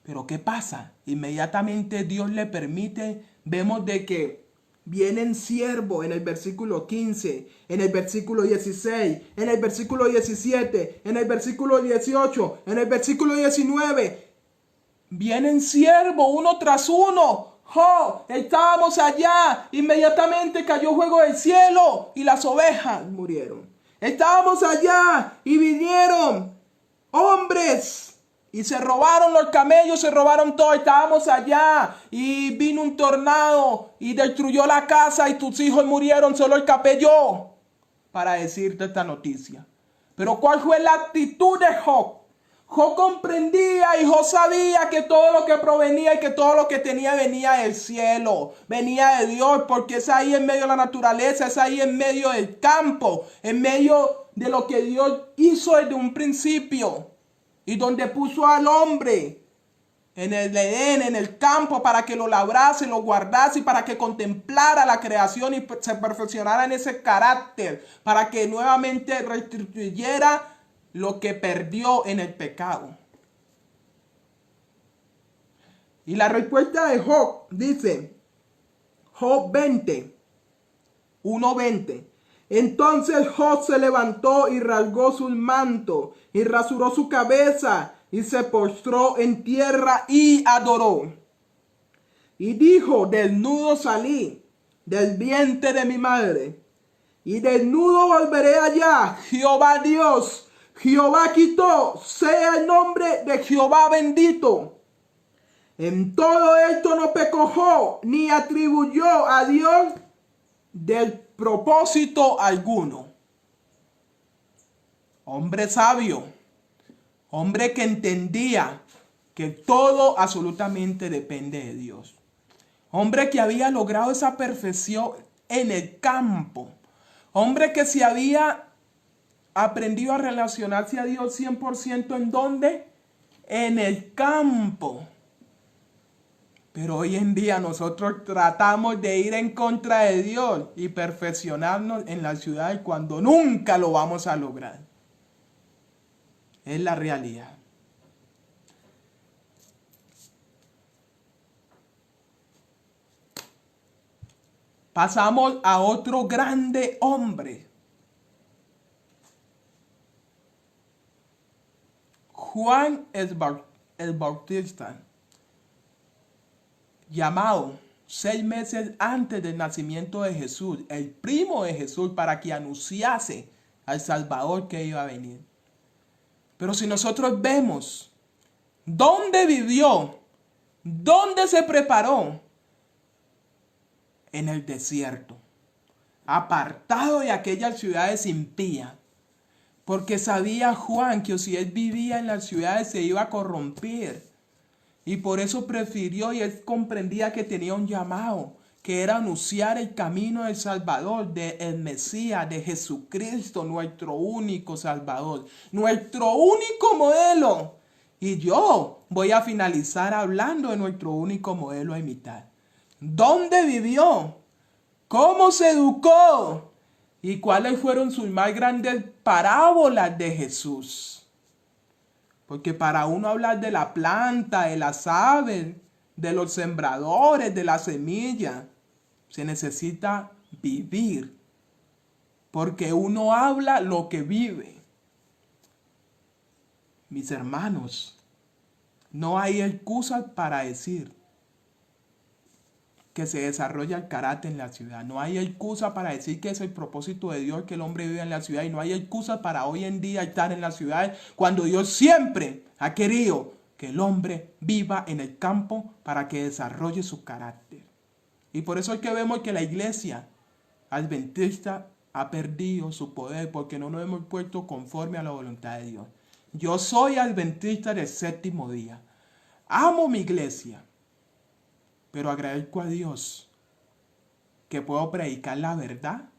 Pero ¿qué pasa? Inmediatamente Dios le permite, vemos de que vienen siervos en el versículo 15, en el versículo 16, en el versículo 17, en el versículo 18, en el versículo 19. Vienen siervos uno tras uno. ¡Oh! Estábamos allá. Inmediatamente cayó fuego del cielo y las ovejas murieron. Estábamos allá y vinieron hombres Y se robaron los camellos, se robaron todo. Estábamos allá y vino un tornado y destruyó la casa y tus hijos murieron. Solo escapé yo para decirte esta noticia. Pero ¿cuál fue la actitud de Job? Job comprendía y Job sabía que todo lo que provenía y que todo lo que tenía venía del cielo, venía de Dios, porque es ahí en medio de la naturaleza, es ahí en medio del campo, en medio de lo que Dios hizo desde un principio y donde puso al hombre en el Edén, en el campo, para que lo labrase, lo guardase y para que contemplara la creación y se perfeccionara en ese carácter, para que nuevamente restituyera lo que perdió en el pecado. Y la respuesta de Job dice, Job 20, 1:20. Entonces Job se levantó y rasgó su manto y rasuró su cabeza y se postró en tierra y adoró. Y dijo, desnudo salí del vientre de mi madre y desnudo volveré allá. Jehová Dios, Jehová quitó, sea el nombre de Jehová bendito. En todo esto no pecó Job, ni atribuyó a Dios del propósito alguno. Hombre sabio, hombre que entendía que todo absolutamente depende de Dios. Hombre que había logrado esa perfección en el campo. Hombre que se había aprendido a relacionarse a Dios 100% ¿en dónde? En el campo. Pero hoy en día nosotros tratamos de ir en contra de Dios y perfeccionarnos en la ciudad cuando nunca lo vamos a lograr. Es la realidad. Pasamos a otro grande hombre. Juan el Bautista, llamado 6 meses antes del nacimiento de Jesús, el primo de Jesús, para que anunciase al Salvador que iba a venir. Pero si nosotros vemos dónde vivió, dónde se preparó, en el desierto, apartado de aquellas ciudades impías, porque sabía Juan que si él vivía en las ciudades se iba a corromper. Y por eso prefirió, y él comprendía que tenía un llamado, que era anunciar el camino del Salvador, del Mesías, de Jesucristo, nuestro único Salvador, nuestro único modelo. Y yo voy a finalizar hablando de nuestro único modelo a imitar. ¿Dónde vivió? ¿Cómo se educó? ¿Y cuáles fueron sus más grandes parábolas de Jesús? Porque para uno hablar de la planta, de las aves, de los sembradores, de la semilla, se necesita vivir. Porque uno habla lo que vive. Mis hermanos, no hay excusa para decir que se desarrolla el carácter en la ciudad. No hay excusa para decir que es el propósito de Dios que el hombre viva en la ciudad. Y no hay excusa para hoy en día estar en la ciudad cuando Dios siempre ha querido que el hombre viva en el campo para que desarrolle su carácter. Y por eso es que vemos que la iglesia adventista ha perdido su poder porque no nos hemos puesto conforme a la voluntad de Dios. Yo soy adventista del séptimo día. Amo mi iglesia. Pero agradezco a Dios que puedo predicar la verdad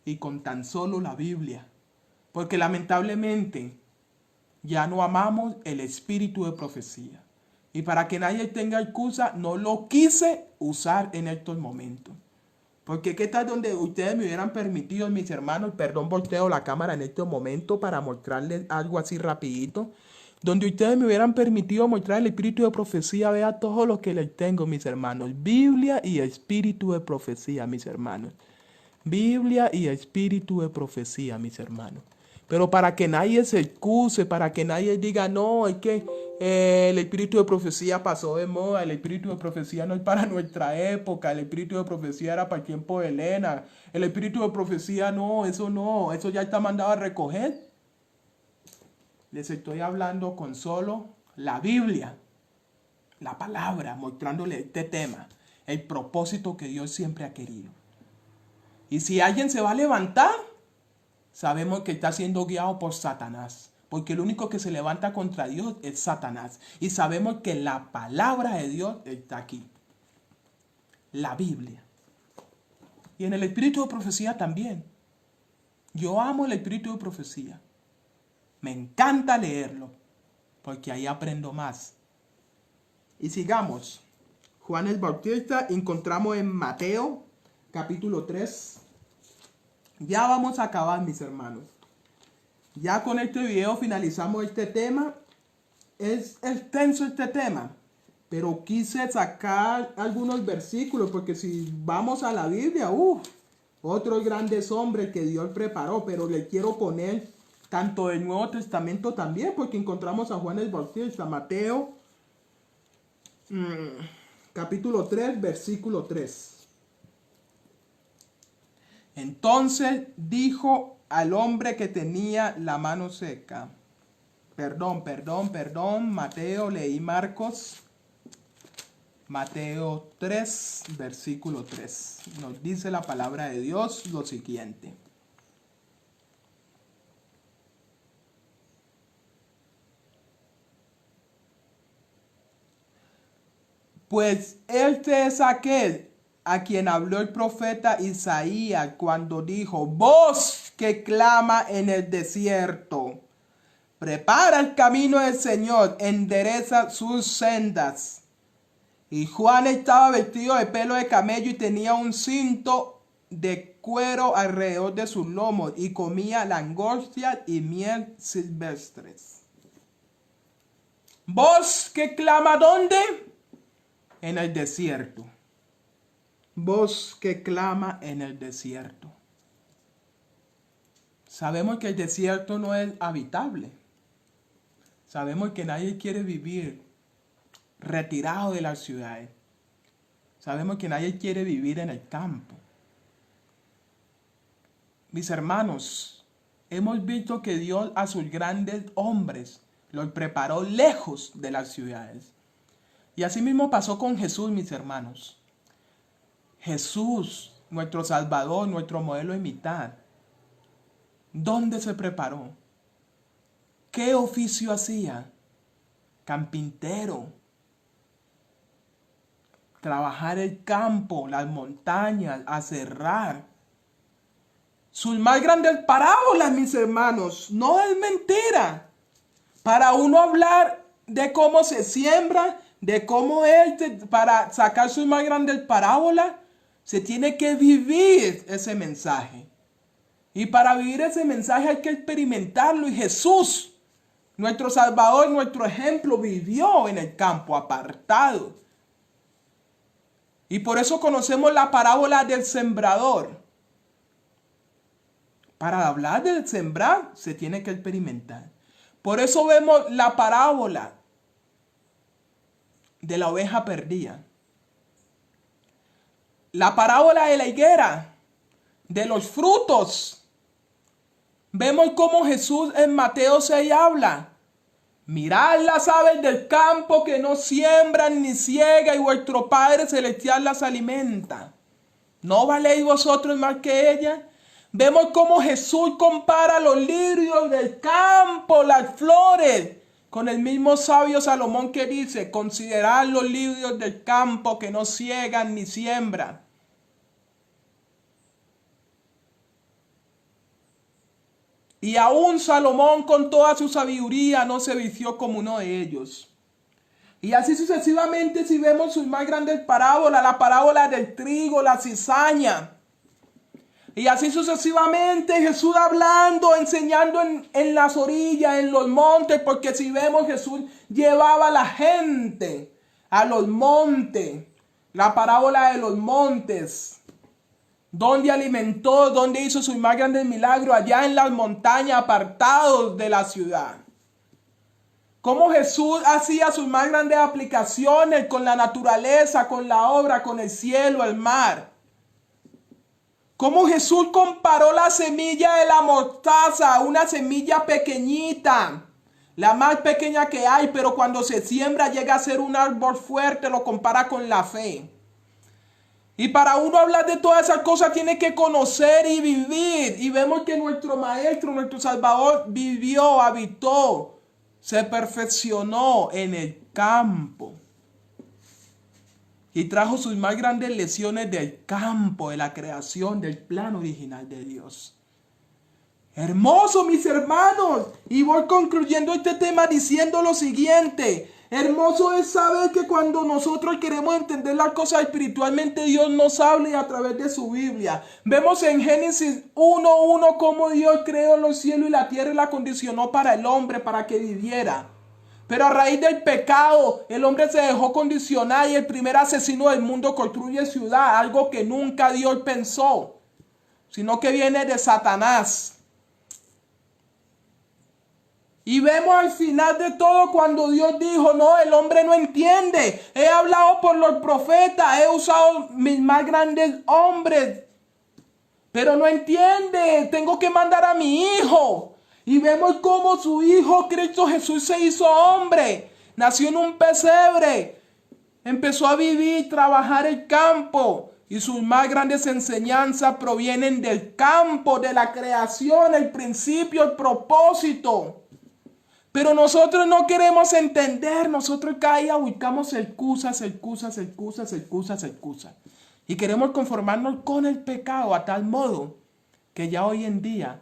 y con tan solo la Biblia. Porque lamentablemente ya no amamos el espíritu de profecía. Y para que nadie tenga excusa, no lo quise usar en estos momentos. Porque qué tal donde ustedes me hubieran permitido, mis hermanos, perdón, volteo la cámara en este momento para mostrarles algo así rapidito. Donde ustedes me hubieran permitido mostrar el espíritu de profecía, vea todo lo que les tengo, mis hermanos. Biblia y espíritu de profecía, mis hermanos. Biblia y espíritu de profecía, mis hermanos. Pero para que nadie se excuse, para que nadie diga, no, es que el espíritu de profecía pasó de moda, el espíritu de profecía no es para nuestra época, el espíritu de profecía era para el tiempo de Elena, el espíritu de profecía no, eso ya está mandado a recoger. Les estoy hablando con solo la Biblia, la palabra, mostrándole este tema, el propósito que Dios siempre ha querido. Y si alguien se va a levantar, sabemos que está siendo guiado por Satanás. Porque el único que se levanta contra Dios es Satanás. Y sabemos que la palabra de Dios está aquí. La Biblia. Y en el espíritu de profecía también. Yo amo el espíritu de profecía. Me encanta leerlo. Porque ahí aprendo más. Y sigamos. Juan el Bautista encontramos en Mateo capítulo 3. Ya vamos a acabar, mis hermanos. Ya con este video finalizamos este tema. Es extenso este tema, pero quise sacar algunos versículos porque si vamos a la Biblia, otros grandes hombres que Dios preparó, pero le quiero poner tanto el Nuevo Testamento también, porque encontramos a Juan el Bautista, Mateo capítulo 3, versículo 3. Entonces dijo al hombre que tenía la mano seca. Perdón. Mateo, leí Marcos. Mateo 3, versículo 3. Nos dice la palabra de Dios lo siguiente. Pues este es aquel a quien habló el profeta Isaías cuando dijo: voz que clama en el desierto, prepara el camino del Señor, endereza sus sendas. Y Juan estaba vestido de pelo de camello y tenía un cinto de cuero alrededor de sus lomos y comía langostas y miel silvestres. Voz que clama, ¿dónde? En el desierto. Voz que clama en el desierto. Sabemos que el desierto no es habitable. Sabemos que nadie quiere vivir retirado de las ciudades. Sabemos que nadie quiere vivir en el campo. Mis hermanos, hemos visto que Dios a sus grandes hombres los preparó lejos de las ciudades. Y así mismo pasó con Jesús, mis hermanos. Jesús, nuestro Salvador, nuestro modelo de imitar. ¿Dónde se preparó? ¿Qué oficio hacía? Carpintero. Trabajar el campo, las montañas, aserrar. Sus más grandes parábolas, mis hermanos, no es mentira. Para uno hablar de cómo se siembra, de cómo para sacar sus más grandes parábolas, se tiene que vivir ese mensaje. Y para vivir ese mensaje hay que experimentarlo. Y Jesús, nuestro Salvador, nuestro ejemplo, vivió en el campo apartado. Y por eso conocemos la parábola del sembrador. Para hablar del sembrar se tiene que experimentar. Por eso vemos la parábola de la oveja perdida. La parábola de la higuera, de los frutos. Vemos cómo Jesús en Mateo 6 habla. Mirad las aves del campo que no siembran ni ciegan, y vuestro Padre Celestial las alimenta. ¿No valéis vosotros más que ellas? Vemos cómo Jesús compara los lirios del campo, las flores, con el mismo sabio Salomón que dice: considerad los lirios del campo que no ciegan ni siembran. Y aún Salomón con toda su sabiduría no se vistió como uno de ellos. Y así sucesivamente, si vemos sus más grandes parábolas, la parábola del trigo, la cizaña. Y así sucesivamente Jesús hablando, enseñando en las orillas, en los montes, porque si vemos Jesús llevaba a la gente a los montes. La parábola de los montes. Donde alimentó, donde hizo sus más grandes milagros, allá en las montañas, apartados de la ciudad. Cómo Jesús hacía sus más grandes aplicaciones con la naturaleza, con la obra, con el cielo, el mar. Cómo Jesús comparó la semilla de la mostaza, una semilla pequeñita, la más pequeña que hay, pero cuando se siembra llega a ser un árbol fuerte, lo compara con la fe. Y para uno hablar de todas esas cosas tiene que conocer y vivir. Y vemos que nuestro Maestro, nuestro Salvador, vivió, habitó, se perfeccionó en el campo. Y trajo sus más grandes lecciones del campo, de la creación, del plan original de Dios. Hermoso, mis hermanos. Y voy concluyendo este tema diciendo lo siguiente. Hermoso es saber que cuando nosotros queremos entender las cosas espiritualmente, Dios nos habla a través de su Biblia. Vemos en Génesis 1:1 cómo Dios creó los cielos y la tierra y la condicionó para el hombre, para que viviera. Pero a raíz del pecado, el hombre se dejó condicionar y el primer asesino del mundo construye ciudad, algo que nunca Dios pensó, sino que viene de Satanás. Y vemos al final de todo cuando Dios dijo, no, el hombre no entiende. He hablado por los profetas, he usado mis más grandes hombres, pero no entiende, tengo que mandar a mi hijo. Y vemos cómo su hijo Cristo Jesús se hizo hombre, nació en un pesebre, empezó a vivir, trabajar el campo. Y sus más grandes enseñanzas provienen del campo, de la creación, el principio, el propósito. Pero nosotros no queremos entender, nosotros cada día buscamos excusas. Y queremos conformarnos con el pecado a tal modo que ya hoy en día,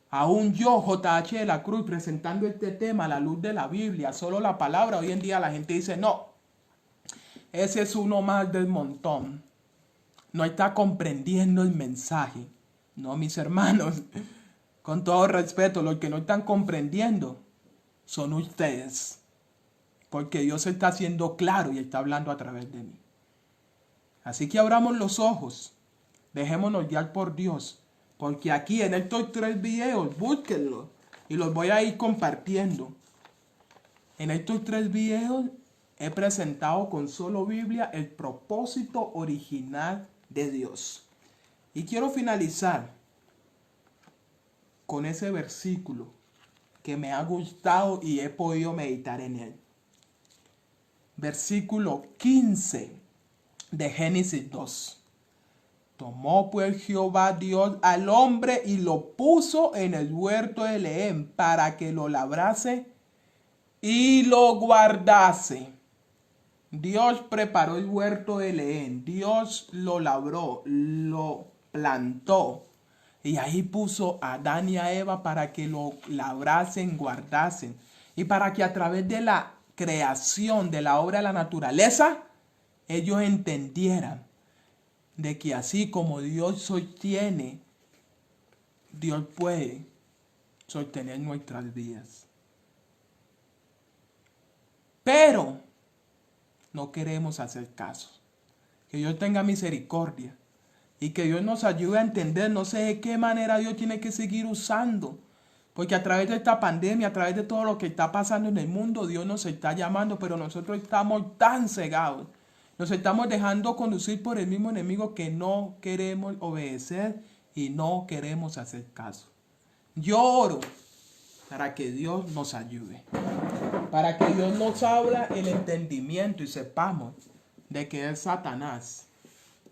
aún yo, J.H. de la Cruz, presentando este tema a la luz de la Biblia, solo la palabra, hoy en día la gente dice, no, ese es uno más del montón. No está comprendiendo el mensaje. No, mis hermanos, con todo respeto, los que no están comprendiendo son ustedes, porque Dios está haciendo claro y está hablando a través de mí. Así que abramos los ojos, dejémonos guiar por Dios, porque aquí en estos 3 videos, búsquenlos y los voy a ir compartiendo. En estos 3 videos he presentado con solo Biblia el propósito original de Dios. Y quiero finalizar con ese versículo que me ha gustado y he podido meditar en él. Versículo 15 de Génesis 2. Tomó pues Jehová Dios al hombre y lo puso en el huerto de Edén para que lo labrase y lo guardase. Dios preparó el huerto de Edén. Dios lo labró, lo plantó. Y ahí puso a Adán y a Eva para que lo labrasen, guardasen. Y para que a través de la creación, de la obra de la naturaleza, ellos entendieran de que así como Dios sostiene, Dios puede sostener nuestras vidas. Pero no queremos hacer caso. Que Dios tenga misericordia. Y que Dios nos ayude a entender, no sé de qué manera Dios tiene que seguir usando. Porque a través de esta pandemia, a través de todo lo que está pasando en el mundo, Dios nos está llamando, pero nosotros estamos tan cegados. Nos estamos dejando conducir por el mismo enemigo que no queremos obedecer y no queremos hacer caso. Yo oro para que Dios nos ayude. Para que Dios nos abra el entendimiento y sepamos de que es Satanás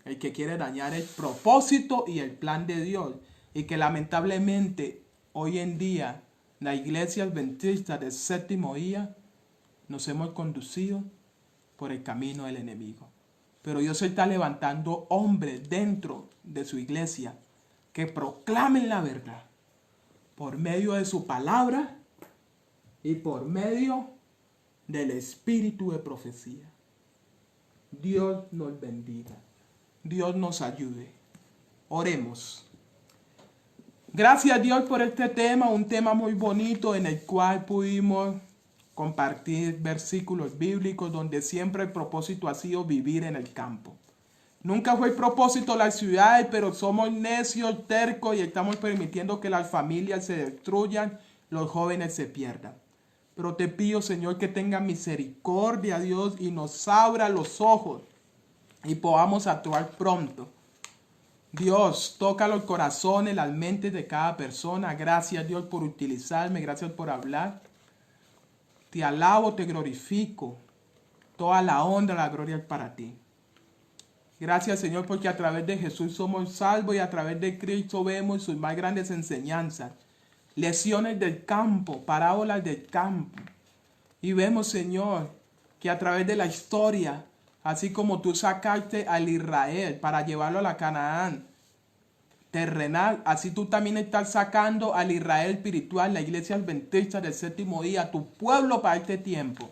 el que quiere dañar el propósito y el plan de Dios. Y que lamentablemente hoy en día la iglesia adventista del séptimo día nos hemos conducido por el camino del enemigo. Pero Dios está levantando hombres dentro de su iglesia que proclamen la verdad por medio de su palabra y por medio del espíritu de profecía. Dios nos bendiga. Dios nos ayude. Oremos. Gracias Dios por este tema, un tema muy bonito en el cual pudimos compartir versículos bíblicos donde siempre el propósito ha sido vivir en el campo. Nunca fue el propósito las ciudades, pero somos necios, tercos y estamos permitiendo que las familias se destruyan, los jóvenes se pierdan. Pero te pido, Señor, que tenga misericordia, Dios, y nos abra los ojos y podamos actuar pronto. Dios, toca los corazones, las mentes de cada persona. Gracias, Dios, por utilizarme. Gracias por hablar. Te alabo, te glorifico. Toda la honra, la gloria es para ti. Gracias, Señor, porque a través de Jesús somos salvos y a través de Cristo vemos sus más grandes enseñanzas. Lecciones del campo, parábolas del campo. Y vemos, Señor, que a través de la historia, así como tú sacaste al Israel para llevarlo a la Canaán terrenal, así tú también estás sacando al Israel espiritual, la iglesia adventista del séptimo día, tu pueblo para este tiempo,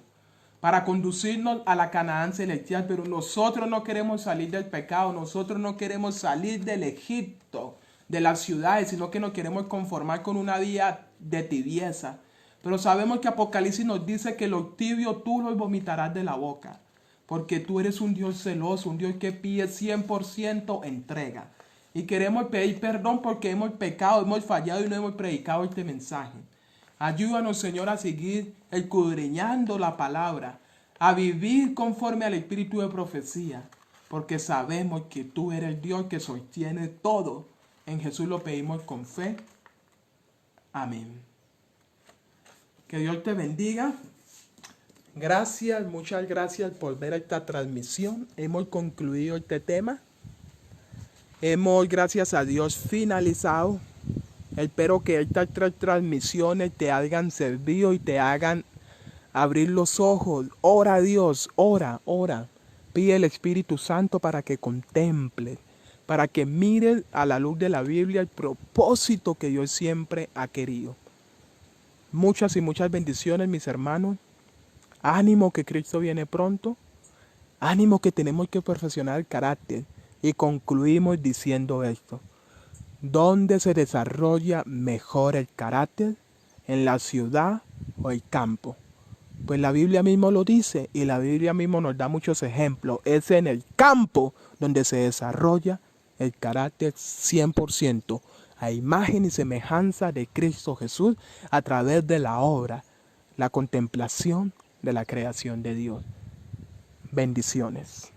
para conducirnos a la Canaán celestial. Pero nosotros no queremos salir del pecado, nosotros no queremos salir del Egipto, de las ciudades, sino que nos queremos conformar con una vida de tibieza. Pero sabemos que Apocalipsis nos dice que lo tibio tú lo vomitarás de la boca, porque tú eres un Dios celoso, un Dios que pide 100% entrega. Y queremos pedir perdón porque hemos pecado, hemos fallado y no hemos predicado este mensaje. Ayúdanos, Señor, a seguir escudriñando la palabra, a vivir conforme al espíritu de profecía, porque sabemos que tú eres el Dios que sostiene todo. En Jesús lo pedimos con fe. Amén. Que Dios te bendiga. Gracias, muchas gracias por ver esta transmisión. Hemos concluido este tema. Hemos, gracias a Dios, finalizado. Espero que estas 3 transmisiones te hayan servido y te hagan abrir los ojos. Ora a Dios, ora. Pide el Espíritu Santo para que contemple, para que mires a la luz de la Biblia el propósito que Dios siempre ha querido. Muchas y muchas bendiciones, mis hermanos. Ánimo que Cristo viene pronto. Ánimo que tenemos que perfeccionar el carácter. Y concluimos diciendo esto. ¿Dónde se desarrolla mejor el carácter? ¿En la ciudad o el campo? Pues la Biblia mismo lo dice y la Biblia mismo nos da muchos ejemplos. Es en el campo donde se desarrolla el carácter 100%, a imagen y semejanza de Cristo Jesús a través de la obra, la contemplación de la creación de Dios. Bendiciones.